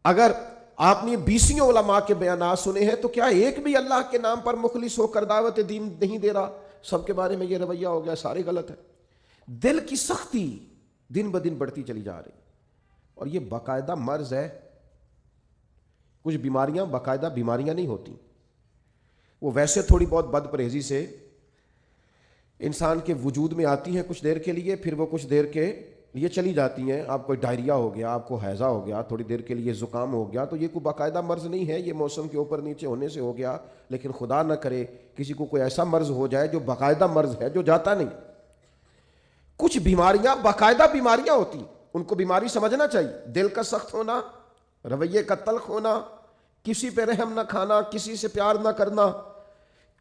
اگر آپ نے بیسیوں علماء کے بیانات سنے ہیں تو کیا ایک بھی اللہ کے نام پر مخلص ہو کر دعوت دین نہیں دے رہا؟ سب کے بارے میں یہ رویہ ہو گیا، سارے غلط ہے۔ دل کی سختی دن بدن بڑھتی چلی جا رہی، اور یہ باقاعدہ مرض ہے۔ کچھ بیماریاں باقاعدہ بیماریاں نہیں ہوتی، وہ ویسے تھوڑی بہت بد پرہیزی سے انسان کے وجود میں آتی ہیں کچھ دیر کے لیے، پھر وہ کچھ دیر کے لیے چلی جاتی ہیں۔ آپ کو ڈائریا ہو گیا، آپ کو ہیضہ ہو گیا، تھوڑی دیر کے لیے زکام ہو گیا، تو یہ کوئی باقاعدہ مرض نہیں ہے، یہ موسم کے اوپر نیچے ہونے سے ہو گیا۔ لیکن خدا نہ کرے کسی کو کوئی ایسا مرض ہو جائے جو باقاعدہ مرض ہے، جو جاتا نہیں۔ کچھ بیماریاں باقاعدہ بیماریاں ہوتی، ان کو بیماری سمجھنا چاہیے۔ دل کا سخت ہونا، رویے کا تلخ ہونا، کسی پہ رحم نہ کھانا، کسی سے پیار نہ کرنا،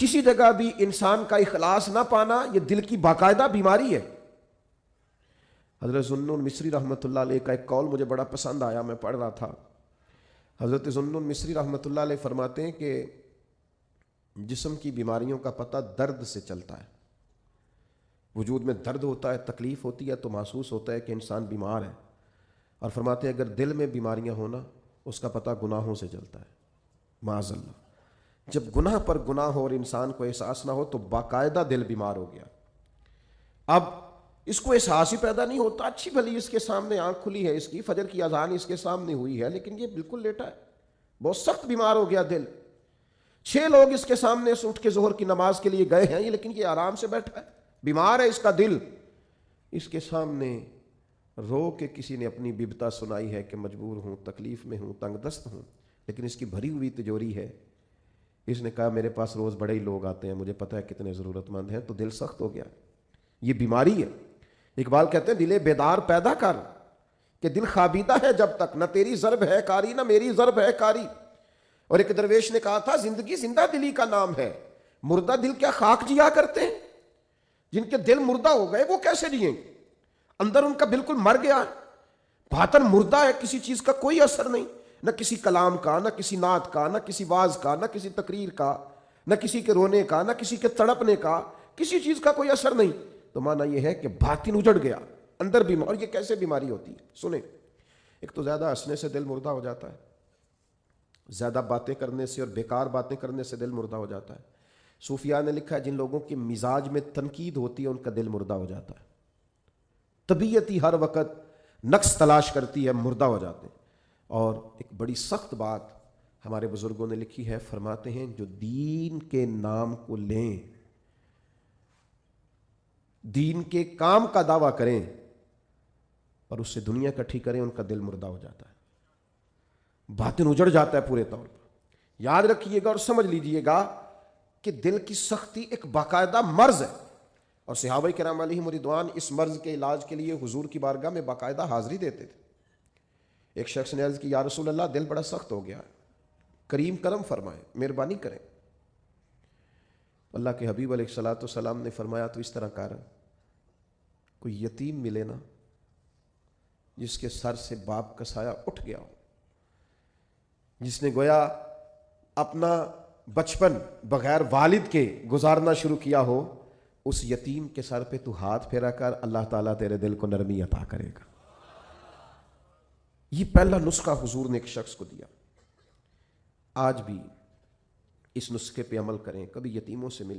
کسی جگہ بھی انسان کا اخلاص نہ پانا، یہ دل کی باقاعدہ بیماری ہے۔ حضرت ذوالنون مصری رحمۃ اللہ علیہ کا ایک قول مجھے بڑا پسند آیا، میں پڑھ رہا تھا۔ حضرت ذوالنون مصری رحمۃ اللہ علیہ فرماتے ہیں کہ جسم کی بیماریوں کا پتہ درد سے چلتا ہے۔ وجود میں درد ہوتا ہے، تکلیف ہوتی ہے تو محسوس ہوتا ہے کہ انسان بیمار ہے، اور فرماتے ہیں اگر دل میں بیماریاں ہونا اس کا پتہ گناہوں سے چلتا ہے، معاذ اللہ۔ جب گناہ پر گناہ ہو اور انسان کو احساس نہ ہو تو باقاعدہ دل بیمار ہو گیا۔ اب اس کو احساس ہی پیدا نہیں ہوتا، اچھی بھلی اس کے سامنے آنکھ کھلی ہے، اس کی فجر کی اذان اس کے سامنے ہوئی ہے، لیکن یہ بالکل لیٹا ہے، بہت سخت بیمار ہو گیا دل۔ 6 لوگ اس کے سامنے سے اٹھ کے ظہر کی نماز کے لیے گئے ہیں، لیکن یہ آرام سے بیٹھا ہے، بیمار ہے اس کا دل۔ اس کے سامنے رو کے کسی نے اپنی ببتا سنائی ہے کہ مجبور ہوں، تکلیف میں ہوں، تنگ دست ہوں، لیکن اس کی بھری ہوئی تجوری ہے۔ اس نے کہا میرے پاس روز بڑے ہی لوگ آتے ہیں، مجھے پتہ ہے کتنے ضرورت مند ہیں، تو دل سخت ہو گیا۔ یہ بیماری ہے۔ اقبال کہتے ہیں دل بیدار پیدا کر کہ دل خوابیدہ ہے جب تک، نہ تیری ضرب ہے کاری نہ میری ضرب ہے کاری۔ اور ایک درویش نے کہا تھا زندگی زندہ دلی کا نام ہے، مردہ دل کیا خاک جیا کرتے ہیں؟ جن کے دل مردہ ہو گئے وہ کیسے جئیں؟ اندر ان کا بالکل مر گیا، باطن مردہ ہے، کسی چیز کا کوئی اثر نہیں، نہ کسی کلام کا، نہ کسی نعت کا، نہ کسی واز کا، نہ کسی تقریر کا، نہ کسی کے رونے کا، نہ کسی کے تڑپنے کا، کسی چیز کا کوئی اثر نہیں۔ تو معنی یہ ہے کہ باطن اجڑ گیا، اندر بیمار۔ اور یہ کیسے بیماری ہوتی ہے؟ سنیں، ایک تو زیادہ ہنسنے سے دل مردہ ہو جاتا ہے، زیادہ باتیں کرنے سے اور بیکار باتیں کرنے سے دل مردہ ہو جاتا ہے۔ صوفیاء نے لکھا ہے جن لوگوں کے مزاج میں تنقید ہوتی ہے ان کا دل مردہ ہو جاتا ہے، طبیعت ہی ہر وقت نقص تلاش کرتی ہے، مردہ ہو جاتے ہیں۔ اور ایک بڑی سخت بات ہمارے بزرگوں نے لکھی ہے، فرماتے ہیں جو دین کے نام کو لیں، دین کے کام کا دعویٰ کریں اور اس سے دنیا اکٹھی کریں، ان کا دل مردہ ہو جاتا ہے، باطن اجڑ جاتا ہے پورے طور پر۔ یاد رکھیے گا اور سمجھ لیجئے گا کہ دل کی سختی ایک باقاعدہ مرض ہے، اور صحابہ کرام علیہم رضوان اس مرض کے علاج کے لیے حضور کی بارگاہ میں باقاعدہ حاضری دیتے تھے۔ ایک شخص نے عرض کی یا رسول اللہ دل بڑا سخت ہو گیا، کریم کرم فرمائیں، مہربانی کریں۔ اللہ کے حبیب علیہ الصلوۃ والسلام نے فرمایا تو اس طرح کر، کوئی یتیم ملے نا جس کے سر سے باپ کا سایہ اٹھ گیا ہو، جس نے گویا اپنا بچپن بغیر والد کے گزارنا شروع کیا ہو، اس یتیم کے سر پہ تو ہاتھ پھیرا کر، اللہ تعالیٰ تیرے دل کو نرمی عطا کرے گا۔ یہ پہلا نسخہ حضور نے ایک شخص کو دیا۔ آج بھی اس نسخے پہ عمل کریں، کبھی یتیموں سے ملیں۔